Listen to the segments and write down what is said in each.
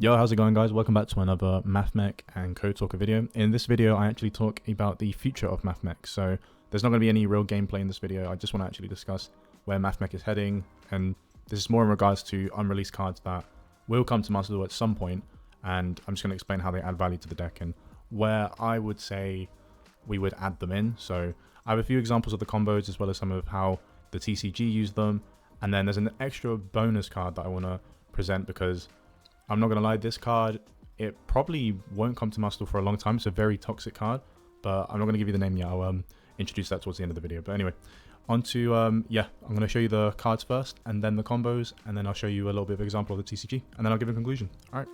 Yo, how's it going, guys? Welcome back to another Mathmech and Codetalker video. In this video, I actually talk about the future of Mathmech. So there's not going to be any real gameplay in this video. I just want to actually discuss where Mathmech is heading, and this is more in regards to unreleased cards that will come to Master Duel at some point, and I'm just going to explain how they add value to the deck and where I would say we would add them in. So I have a few examples of the combos as well as some of how the TCG use them, and then there's an extra bonus card that I want to present because I'm not going to lie, this card, it probably won't come to Master for a long time. It's a very toxic card, but I'm not going to give you the name yet. I'll introduce that towards the end of the video. But anyway, on to, I'm going to show you the cards first, and then the combos, and then I'll show you a little bit of an example of the TCG, and then I'll give a conclusion. All right.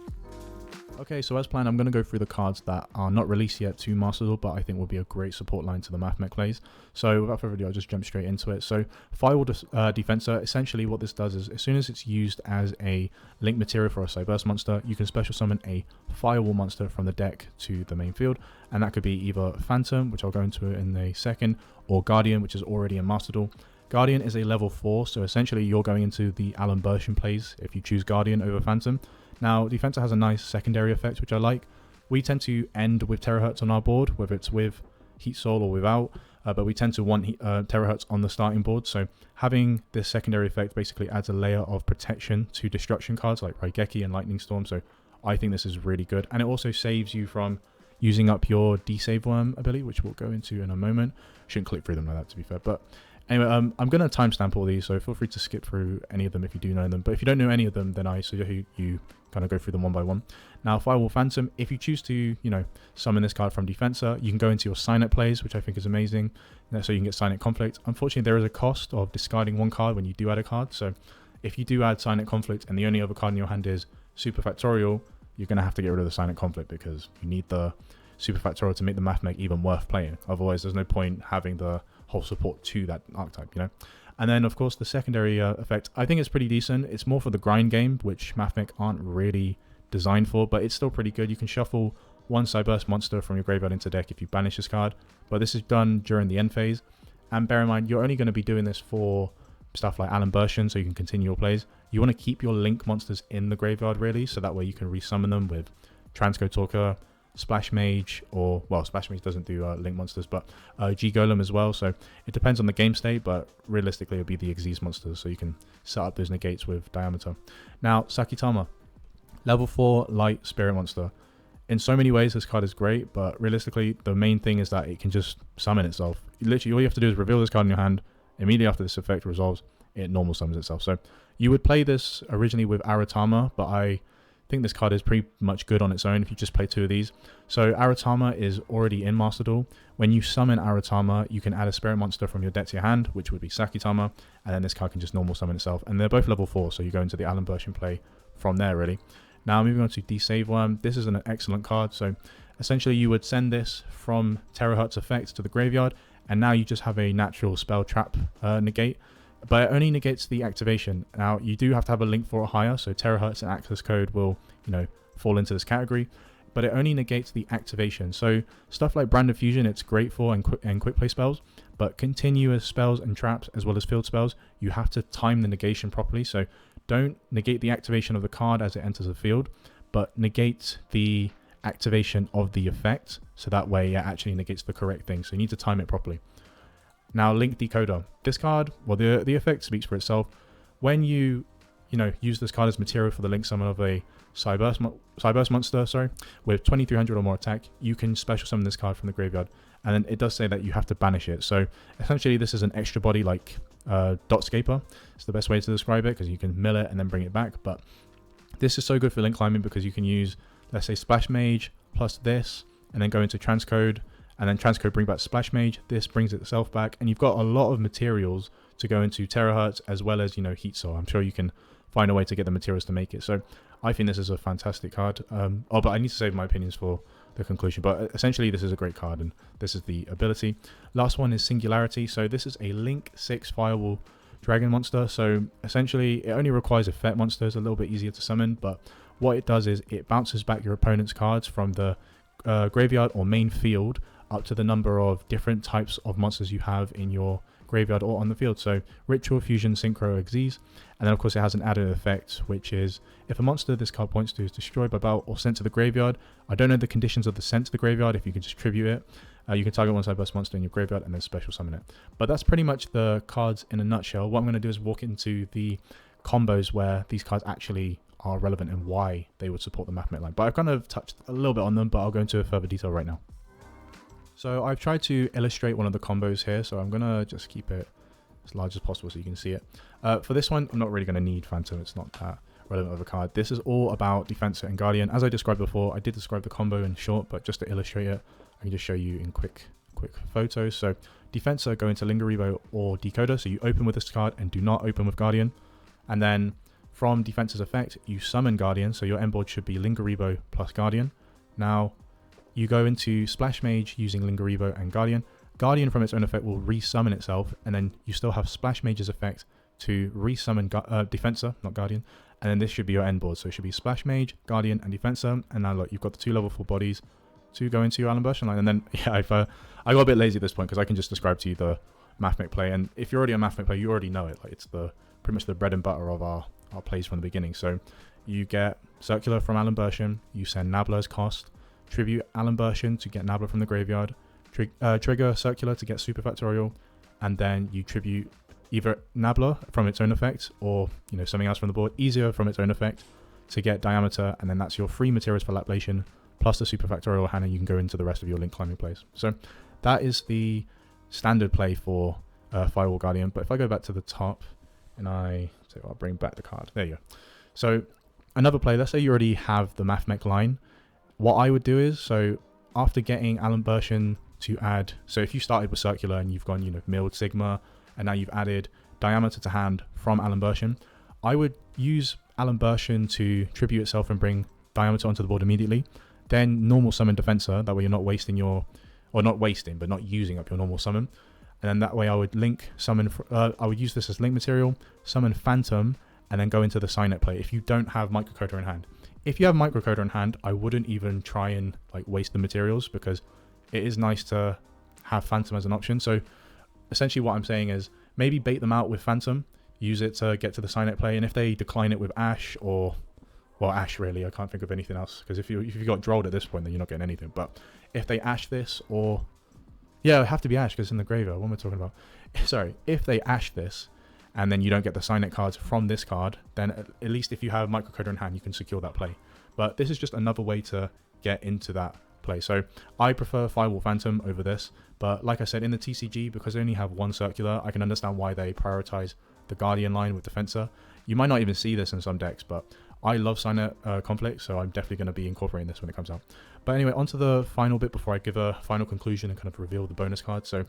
Okay, so as planned, I'm going to go through the cards that are not released yet to Master Duel, but I think will be a great support line to the Mathmech plays. So without further ado, I'll just jump straight into it. So Firewall Defenser, essentially what this does is as soon as it's used as a link material for a Cyberse monster, you can special summon a Firewall monster from the deck to the main field, and that could be either Phantom, which I'll go into in a second, or Guardian, which is already in Master Duel. Guardian is a level 4, so essentially you're going into the Alan Bersham plays if you choose Guardian over Phantom. Now, Defenser has a nice secondary effect, which I like. We tend to end with Terahertz on our board, whether it's with Heat Soul or without, but we tend to want Terahertz on the starting board. So having this secondary effect basically adds a layer of protection to destruction cards like Raigeki and Lightning Storm. So I think this is really good. And it also saves you from using up your Desavewurm ability, which we'll go into in a moment. Shouldn't click through them like that, to be fair. But anyway, I'm going to timestamp all these, so feel free to skip through any of them if you do know them. But if you don't know any of them, then I suggest you kind of go through them one by one. Now, Firewall Phantom, if you choose to, summon this card from Defenser, you can go into your Signet plays, which I think is amazing. So you can get Signet Conflict. Unfortunately, there is a cost of discarding one card when you do add a card. So if you do add Signet Conflict and the only other card in your hand is Super Factorial, you're going to have to get rid of the Signet Conflict because you need the Super Factorial to make the Mathmech even worth playing. Otherwise, there's no point having the whole support to that archetype, And then, of course, the secondary effect, I think it's pretty decent. It's more for the grind game, which Mathmech aren't really designed for, but it's still pretty good. You can shuffle one Cyberse monster from your graveyard into deck if you banish this card, but this is done during the end phase. And bear in mind, you're only going to be doing this for stuff like Alan Bersham, so you can continue your plays. You want to keep your link monsters in the graveyard, really, so that way you can resummon them with Codetalker, Splash Mage, or, well, Splash Mage doesn't do link monsters, but G Golem as well. So it depends on the game state, but realistically it'll be the Xyz monsters, so you can set up those negates with Diameter. Now, Sakitama, level 4 light spirit monster. In so many ways this card is great, but realistically the main thing is that it can just summon itself. Literally all you have to do is reveal this card in your hand. Immediately after this effect resolves, it normal summons itself. So you would play this originally with Aratama, but I think this card is pretty much good on its own if you just play 2 of these. So Aratama is already in Master Duel. When you summon Aratama, you can add a spirit monster from your deck to your hand, which would be Sakitama, and then this card can just normal summon itself. And they're both level 4, so you go into the Alan Bersham play from there, really. Now moving on to Desavewurm, this is an excellent card. So essentially you would send this from Terahertz effect to the graveyard, and now you just have a natural spell trap negate. But it only negates the activation. Now, you do have to have a link for it higher, so Terahertz and Access Code will, fall into this category. But it only negates the activation. So stuff like Brand of Fusion, it's great for and quick play spells. But continuous spells and traps, as well as field spells, you have to time the negation properly. So don't negate the activation of the card as it enters the field, but negate the activation of the effect. So that way it actually negates the correct thing. So you need to time it properly. Now, Link Decoder. This card, well, the effect speaks for itself. When you, use this card as material for the link summon of a Cyberse monster, with 2300 or more attack, you can special summon this card from the graveyard. And then it does say that you have to banish it. So essentially, this is an extra body like Dotscaper. It's the best way to describe it because you can mill it and then bring it back. But this is so good for link climbing because you can use, let's say, Splash Mage plus this, and then go into Transcode. And then Transcode bring back Splash Mage, this brings itself back, and you've got a lot of materials to go into Terahertz as well as, Heat Soul. I'm sure you can find a way to get the materials to make it. So I think this is a fantastic card. But I need to save my opinions for the conclusion. But essentially, this is a great card, and this is the ability. Last one is Singularity. So this is a Link 6 Firewall Dragon monster. So essentially, it only requires effect monsters, a little bit easier to summon. But what it does is it bounces back your opponent's cards from the graveyard or main field up to the number of different types of monsters you have in your graveyard, or on the field. So Ritual, Fusion, Synchro, Xyz. And then of course it has an added effect, which is if a monster this card points to is destroyed by battle or sent to the graveyard. I don't know the conditions of the sent to the graveyard. If you can just tribute it, you can target one side burst monster in your graveyard and then special summon it. But that's pretty much the cards in a nutshell. What I'm going to do is walk into the combos where these cards actually are relevant and why they would support the Mathmech line. But I've kind of touched a little bit on them, but I'll go into further detail right now. So I've tried to illustrate one of the combos here, so I'm going to just keep it as large as possible so you can see it. For this one, I'm not really going to need Phantom. It's not that relevant of a card. This is all about Defenser and Guardian. As I described before, I did describe the combo in short, but just to illustrate it, I can just show you in quick photos. So Defenser, go into Lingarevo or Decoder. So you open with this card and do not open with Guardian. And then from Defenser's effect, you summon Guardian. So your end board should be Lingarevo plus Guardian. Now you go into Splash Mage using Lingarevo and Guardian. Guardian from its own effect will resummon itself, and then you still have Splash Mage's effect to resummon Defenser, not Guardian. And then this should be your end board. So it should be Splash Mage, Guardian, and Defenser. And now look, you've got the 2 level 4 bodies to go into your Alan Burschen line. And then yeah, I got a bit lazy at this point because I can just describe to you the Mathmech play. And if you're already a Mathmech player, you already know it. Like it's pretty much the bread and butter of our plays from the beginning. So you get Circular from Alan Burschen, you send Nabla as cost, tribute Alan Burschen to get Nabla from the graveyard, trigger Circular to get Super Factorial, and then you tribute either Nabla from its own effect or something else from the board, easier from its own effect to get Diameter, and then that's your free materials for Laplation plus the Super Factorial hand, and you can go into the rest of your link climbing plays. So that is the standard play for Firewall Guardian. But if I go back to the top and I'll bring back the card. There you go. So another play, let's say you already have the Mathmech line. What I would do is, so after getting Alan Burschen to add, so if you started with Circular and you've gone, milled Sigma, and now you've added Diameter to hand from Alan Burschen, I would use Alan Burschen to tribute itself and bring Diameter onto the board immediately. Then normal summon Defenser, that way you're not wasting but not using up your normal summon. And then that way I would I would use this as link material, summon Phantom, and then go into the Signet play if you don't have Microcoder in hand. If you have Microcoder in hand, I wouldn't even try and waste the materials, because it is nice to have Phantom as an option. So essentially what I'm saying is maybe bait them out with Phantom, use it to get to the Signet play, and if they decline it with Ash Ash really, I can't think of anything else, because if you got Drolled at this point, then you're not getting anything. But if they Ash this, or yeah, it would have to be Ash because it's in the graveyard. What am I talking about? Sorry, if they Ash this and then you don't get the Signet cards from this card, then at least if you have Microcoder in hand, you can secure that play. But this is just another way to get into that play. So I prefer Firewall Phantom over this, but like I said, in the TCG, because they only have one Circular, I can understand why they prioritize the Guardian line with Defenser. You might not even see this in some decks, but I love Signet Conflict, so I'm definitely going to be incorporating this when it comes out. But anyway, on to the final bit before I give a final conclusion and kind of reveal the bonus card. So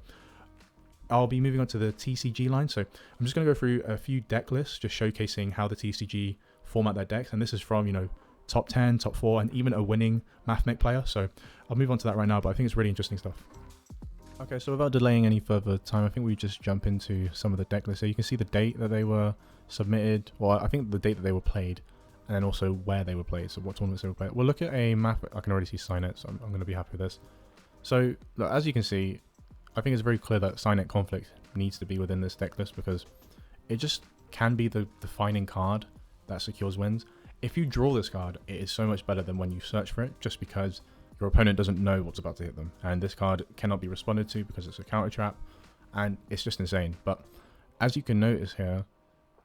I'll be moving on to the TCG line. So I'm just going to go through a few deck lists, just showcasing how the TCG format their decks. And this is from, top 10, top 4, and even a winning Mathmech player. So I'll move on to that right now, but I think it's really interesting stuff. Okay, so without delaying any further time, I think we just jump into some of the deck lists. So you can see the date that they were submitted, or I think the date that they were played, and then also where they were played, so what tournaments they were played. We'll look at a map. I can already see Signet, so I'm going to be happy with this. So look, as you can see, I think it's very clear that Signet Conflict needs to be within this deck list, because it just can be the defining card that secures wins. If you draw this card, it is so much better than when you search for it, just because your opponent doesn't know what's about to hit them. And this card cannot be responded to because it's a counter trap, and it's just insane. But as you can notice here,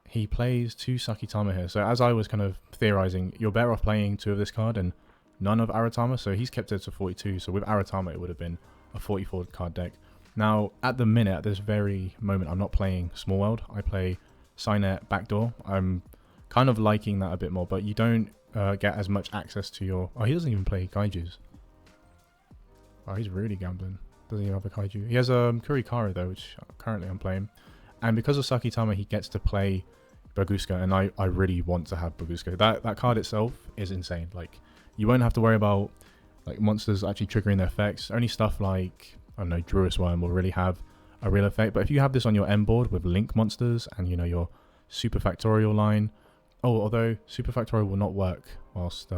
he plays 2 Sakitama here. So as I was kind of theorizing, you're better off playing 2 of this card and none of Aratama. So he's kept it to 42. So with Aratama, it would have been a 44 card deck. Now, at the minute, at this very moment, I'm not playing Small World. I play Signet Backdoor. I'm kind of liking that a bit more, but you don't get as much access to your... Oh, he doesn't even play Kaijus. Oh, he's really gambling. Doesn't even have a Kaiju. He has Kurikara, though, which currently I'm playing. And because of Sakitama, he gets to play Baguska, and I really want to have Baguska. That card itself is insane. Like, you won't have to worry about monsters actually triggering their effects. Only stuff like, I don't know, Druid's Worm will really have a real effect. But if you have this on your end board with Link monsters and, your Super Factorial line... Oh, although Super Factorial will not work whilst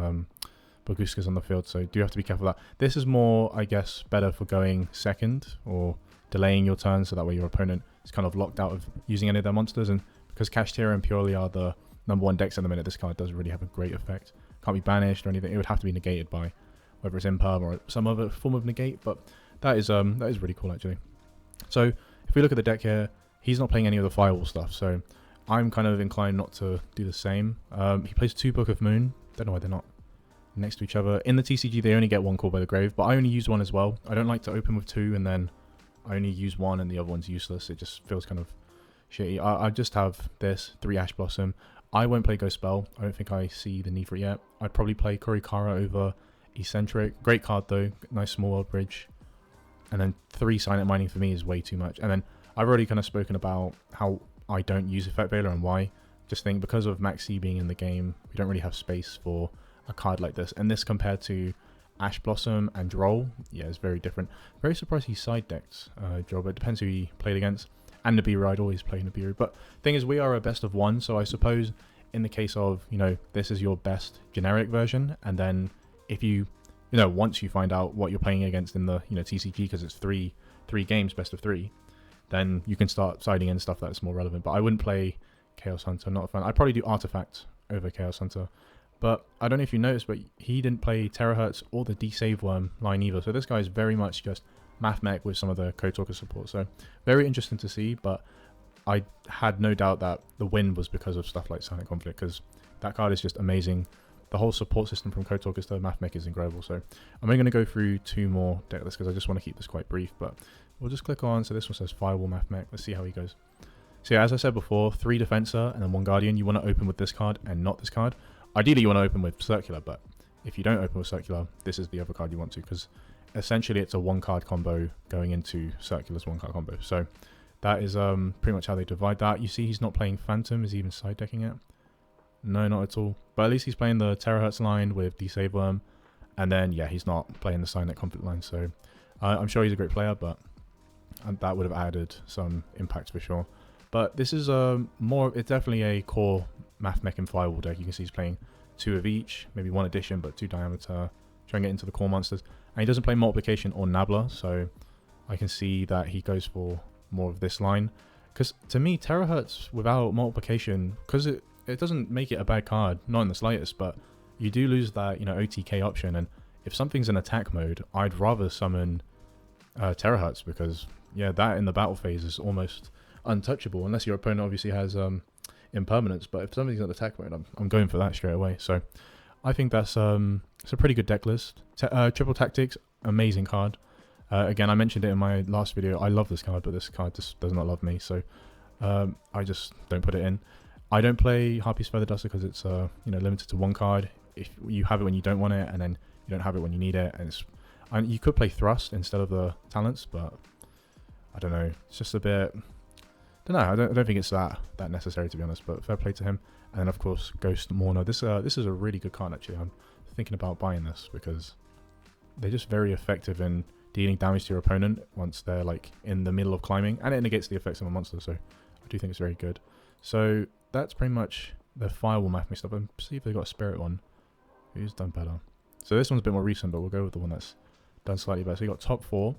Baguska's on the field, so do have to be careful of that. This is more, I guess, better for going second or delaying your turn, so that way your opponent is kind of locked out of using any of their monsters, and because Kashtira and Purely are the #1 decks at the minute, this card doesn't really have a great effect. Can't be banished or anything. It would have to be negated by whether it's Imperm or some other form of negate, but that is really cool actually. So if we look at the deck here, he's not playing any of the Firewall stuff, so I'm kind of inclined not to do the same. He plays 2 Book of Moon. Don't know why they're not next to each other. In the TCG, they only get 1 Call by the Grave, but I only use 1 as well. I don't like to open with 2 and then I only use 1 and the other one's useless. It just feels kind of shitty. I just have this 3 Ash Blossom. I won't play Ghost Spell. I don't think I see the need for it yet. I'd probably play Kurikara over Eccentric. Great card though. Nice small world bridge. And then 3 Silent Mining for me is way too much. And then I've already kind of spoken about how I don't use Effect Veiler and why. Just think because of Maxi being in the game, we don't really have space for a card like this. And this compared to Ash Blossom and Droll, yeah, it's very different. Very surprised he side decked Droll, but it depends who he played against. And Nibiru, I'd always play Nibiru. But thing is, we are a best of 1, so I suppose in the case of, you know, this is your best generic version, and then if you once you find out what you're playing against in the, TCG, because it's three games, best of 3, then you can start siding in stuff that's more relevant. But I wouldn't play Chaos Hunter, not a fan. I'd probably do Artifact over Chaos Hunter. But I don't know if you noticed, but he didn't play Terahertz or the Desavewurm line either. So this guy is very much just Mathmech with some of the Codetalker support. So very interesting to see, but I had no doubt that the win was because of stuff like Silent Conflict, because that card is just amazing. The whole support system from Codetalkers to Mathmech is incredible. So I'm only going to go through 2 more deck lists because I just want to keep this quite brief, but we'll just click on. So this one says Firewall Mathmech. Let's see how he goes. So yeah, as I said before, 3 Defenser and then 1 Guardian. You want to open with this card and not this card. Ideally, you want to open with Circular, but if you don't open with Circular, this is the other card you want to, because essentially it's a 1-card combo going into Circular's 1-card combo. So that is pretty much how they divide that. You see he's not playing Phantom. Is he even side decking it? No, not at all. But at least he's playing the Terahertz line with Desavewurm. And then, yeah, he's not playing the Silent Conflict line. So I'm sure he's a great player, but that would have added some impact for sure. But this is it's definitely a core Mathmech and Firewall deck. You can see he's playing 2 of each, maybe 1 addition, but 2 diameter. Try and get into the core monsters. And he doesn't play Multiplication or Nabla, so I can see that he goes for more of this line. Because to me, Terahertz without Multiplication, because it doesn't make it a bad card, not in the slightest, but you do lose that, OTK option. And if something's in attack mode, I'd rather summon Terahertz, because, yeah, that in the battle phase is almost untouchable, unless your opponent obviously has impermanence. But if something's in attack mode, I'm going for that straight away. So I think that's it's a pretty good deck list. Triple Tactics, amazing card. Again, I mentioned it in my last video. I love this card, but this card just does not love me, so I just don't put it in. I don't play Harpy's Feather Duster because it's limited to 1 card. If you have it when you don't want it, and then you don't have it when you need it, and you could play Thrust instead of the talents, but I don't know. It's just a bit. I don't think it's that necessary, to be honest. But fair play to him. And then of course Ghost Mourner. This is a really good card actually. I'm thinking about buying this because they're just very effective in dealing damage to your opponent once they're like in the middle of climbing, and it negates the effects of a monster. So I do think it's very good. So that's pretty much the Firewall Mathmech stuff. And see if they got a Spirit one. Who's done better? So this one's a bit more recent, but we'll go with the one that's done slightly better. So you got top 4.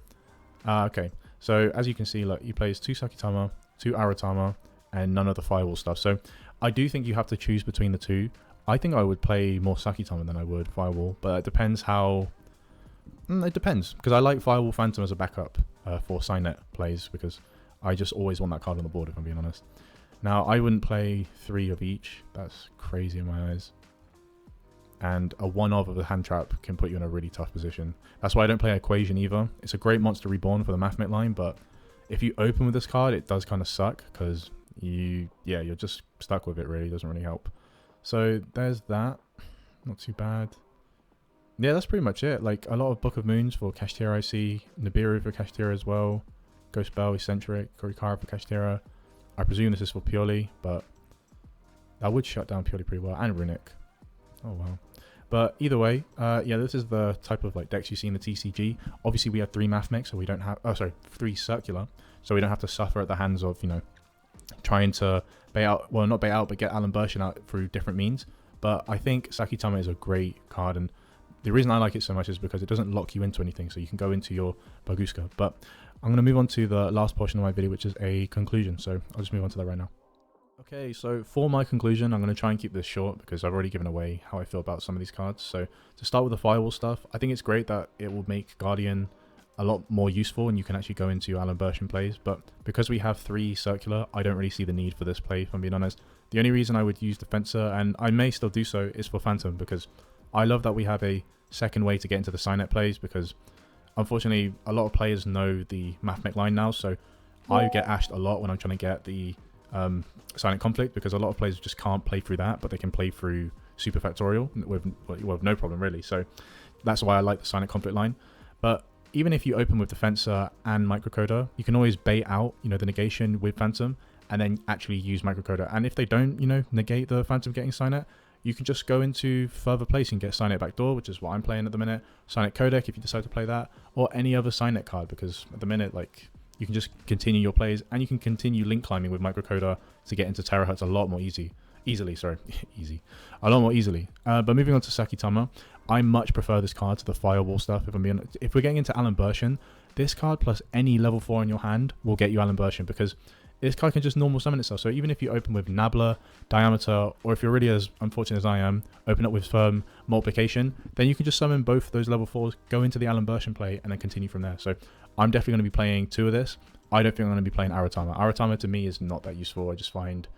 Okay. So as you can see, look, he plays 2 Sakitama, 2 Aratama, and none of the Firewall stuff. So I do think you have to choose between the 2. I think I would play more Sakitama than I would Firewall, but it depends how. It depends, because I like Firewall Phantom as a backup for Signet plays, because I just always want that card on the board, if I'm being honest. Now, I wouldn't play 3 of each. That's crazy in my eyes. And a 1 of a hand trap can put you in a really tough position. That's why I don't play Equation either. It's a great monster reborn for the Mathmech line, but if you open with this card, it does kind of suck, because you're just stuck with it, really. It doesn't really help. So there's that. Not too bad. Yeah, that's pretty much it. Like, a lot of Book of Moons for Kashtira, I see. Nibiru for Kashtira as well. Ghost Bell, Eccentric, Kurikara for Kashtira. I presume this is for Purely, but that would shut down Purely pretty well. And Runic. Oh, wow. But either way, yeah, this is the type of like decks you see in the TCG. Obviously, we have 3 Mathmech, so we don't have... Oh, sorry, 3 Circular. So we don't have to suffer at the hands of, trying to bait out... Well, not bait out, but get Alan Bershin out through different means. But I think Sakitama is a great card, and the reason I like it so much is because it doesn't lock you into anything, so you can go into your Baguska. But I'm going to move on to the last portion of my video, which is a conclusion. So I'll just move on to that right now. Okay, so for my conclusion, I'm going to try and keep this short because I've already given away how I feel about some of these cards. So to start with the Firewall stuff, I think it's great that it will make Guardian a lot more useful and you can actually go into Alan Bersham plays. But because we have 3 circular, I don't really see the need for this play, if I'm being honest. The only reason I would use Defenser, and I may still do so, is for Phantom, because I love that we have a second way to get into the Signet plays, because unfortunately a lot of players know the Mathmech line now, so I get ashed a lot when I'm trying to get the Silent Conflict, because a lot of players just can't play through that, but they can play through Super Factorial with no problem really. So that's why I like the Silent Conflict line. But even if you open with Defenser and Microcoder, you can always bait out, you know, the negation with Phantom and then actually use Microcoder. And if they don't, you know, negate the Phantom getting Signet, you can just go into further place and get Signet Backdoor, which is what I'm playing at the minute. Signet Codec if you decide to play that, or any other Signet card, because at the minute, like, you can just continue your plays and you can continue link climbing with Microcoder to get into terahertz a lot more easily. A lot more easily. But moving on to Sakitama, I much prefer this card to the Firewall stuff. If we're getting into Alan Bersham, this card plus any level 4 in your hand will get you Alan Bersham, because this card can just normal summon itself. So even if you open with Nabla, Diameter, or if you're really as unfortunate as I am, open up with Firm Multiplication, then you can just summon both those level 4s, go into the Alan Bersham play, and then continue from there. So I'm definitely going to be playing 2 of this. I don't think I'm going to be playing Aratama. Aratama to me is not that useful. I just find,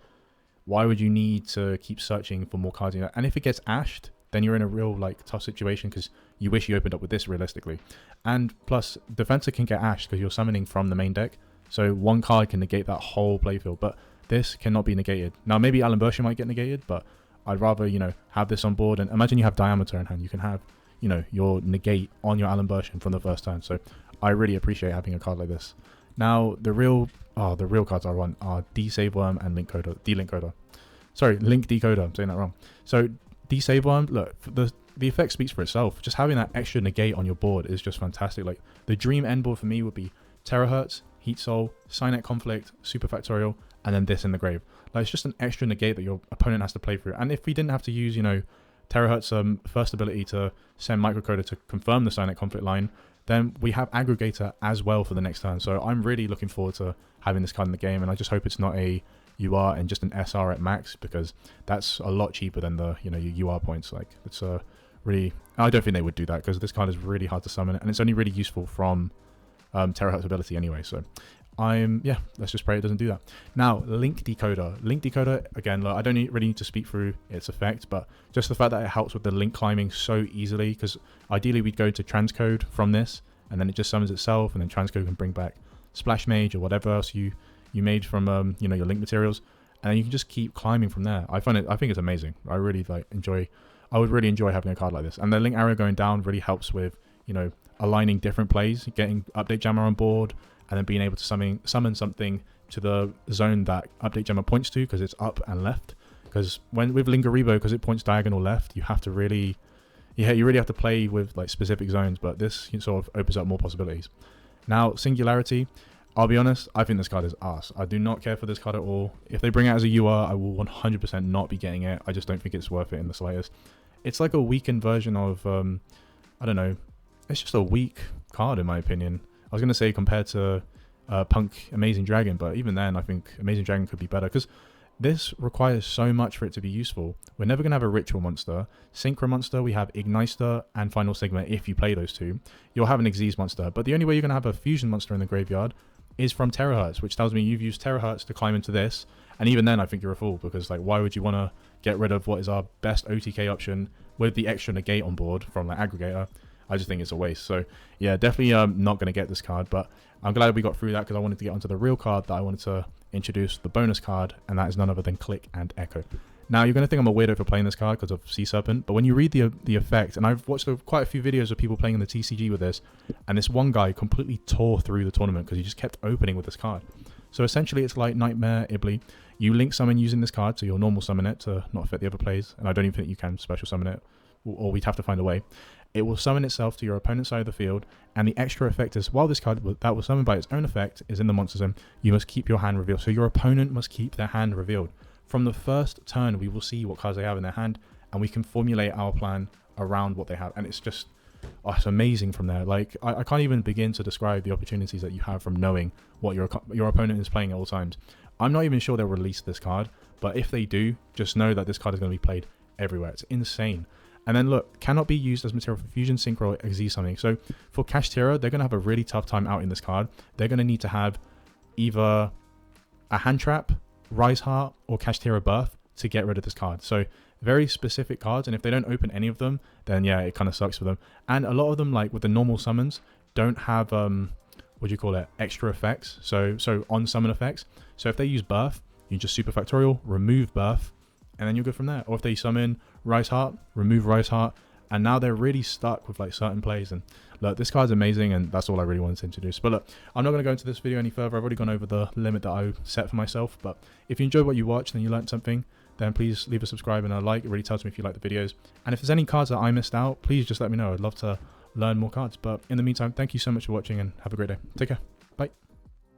why would you need to keep searching for more cards? And if it gets ashed, then you're in a real like tough situation, because you wish you opened up with this realistically. And plus, Defenser can get ashed because you're summoning from the main deck. So one card can negate that whole playfield, but this cannot be negated. Now, maybe Alan Bersham might get negated, but I'd rather, you know, have this on board. And imagine you have Diameter in hand. You can have, you know, your negate on your Alan Bersham from the first turn. So I really appreciate having a card like this. Now, the real cards I want are Desavewurm and Link Decoder. Sorry, Link Decoder. I'm saying that wrong. So Desavewurm, look, the effect speaks for itself. Just having that extra negate on your board is just fantastic. Like, the dream end board for me would be Terahertz, Heat Soul, Signet Conflict, Super Factorial, and then this in the grave. Like, it's just an extra negate that your opponent has to play through. And if we didn't have to use, you know, Terahertz first ability to send Microcoder to confirm the Signet Conflict line, then we have Aggregator as well for the next turn. So I'm really looking forward to having this card in the game, and I just hope it's not a UR and just an SR at max, because that's a lot cheaper than the, you know, your UR points. Like, it's really, I don't think they would do that, because this card is really hard to summon, and it's only really useful from Terahertz ability anyway. So yeah, let's just pray it doesn't do that. Now, Link Decoder, again, look, I don't really need to speak through its effect, but just the fact that it helps with the link climbing so easily, because ideally we'd go to transcode from this, and then it just summons itself, and then transcode can bring back Splash Mage or whatever else you made from you know, your link materials, and then you can just keep climbing from there. I think it's amazing. I really I would really enjoy having a card like this, and the link arrow going down really helps with, you know, aligning different plays, getting Update Jammer on board, and then being able to summon something to the zone that Update Jammer points to, because it's up and left. Because with Lingaribo, because it points diagonal left, you have to really, you really have to play with like specific zones, but this sort of opens up more possibilities. Now, Singularity, I'll be honest, I think this card is ass. I do not care for this card at all. If they bring it as a UR, I will 100% not be getting it. I just don't think it's worth it in the slightest. It's like a weakened version of, I don't know, it's just a weak card in my opinion. I was going to say compared to Punk Amazing Dragon, but even then I think Amazing Dragon could be better, because this requires so much for it to be useful. We're never going to have a Ritual monster. Synchro monster, we have Igniter and Final Sigma if you play those two. You'll have an Xyz monster, but the only way you're going to have a Fusion monster in the graveyard is from Terahertz, which tells me you've used Terahertz to climb into this, and even then I think you're a fool, because like, why would you want to get rid of what is our best OTK option with the extra negate on board from like Aggregator? I just think it's a waste. So yeah, definitely not going to get this card, but I'm glad we got through that, because I wanted to get onto the real card that I wanted to introduce, the bonus card, and that is none other than Click and Echo. Now, you're going to think I'm a weirdo for playing this card because of Sea Serpent, but when you read the effect, and I've watched quite a few videos of people playing in the TCG with this, and this one guy completely tore through the tournament because he just kept opening with this card. So essentially, it's like Nightmare Ibli. You link summon using this card, so you'll normal summon it to not affect the other plays, and I don't even think you can special summon it, or we'd have to find a way. It will summon itself to your opponent's side of the field, and the extra effect is, while this card that was summoned by its own effect is in the monster zone, you must keep your hand revealed. So your opponent must keep their hand revealed. From the first turn, we will see what cards they have in their hand, and we can formulate our plan around what they have, and it's just, oh, it's amazing from there. Like I can't even begin to describe the opportunities that you have from knowing what your opponent is playing at all times. I'm not even sure they'll release this card, but if they do, just know that this card is going to be played everywhere. It's insane. And then look, cannot be used as material for fusion, synchro, exceed something. So for Kashtira, they're going to have a really tough time out in this card. They're going to need to have either a hand trap, Rise Heart, or Kashtira Birth to get rid of this card. So very specific cards, and if they don't open any of them, then yeah, it kind of sucks for them. And a lot of them, like with the normal summons, don't have what do you call it, extra effects, so on summon effects. So if they use Birth, you just super factorial, remove Birth, and then you're good from there. Or if they summon Rise Heart, remove Rise Heart, and now they're really stuck with like certain plays. And look, this card's amazing, and that's all I really wanted to introduce. But look, I'm not going to go into this video any further. I've already gone over the limit that I set for myself. But if you enjoyed what you watched and you learned something, then please leave a subscribe and a like. It really tells me if you like the videos. And if there's any cards that I missed out, please just let me know. I'd love to learn more cards. But in the meantime, thank you so much for watching and have a great day. Take care. Bye.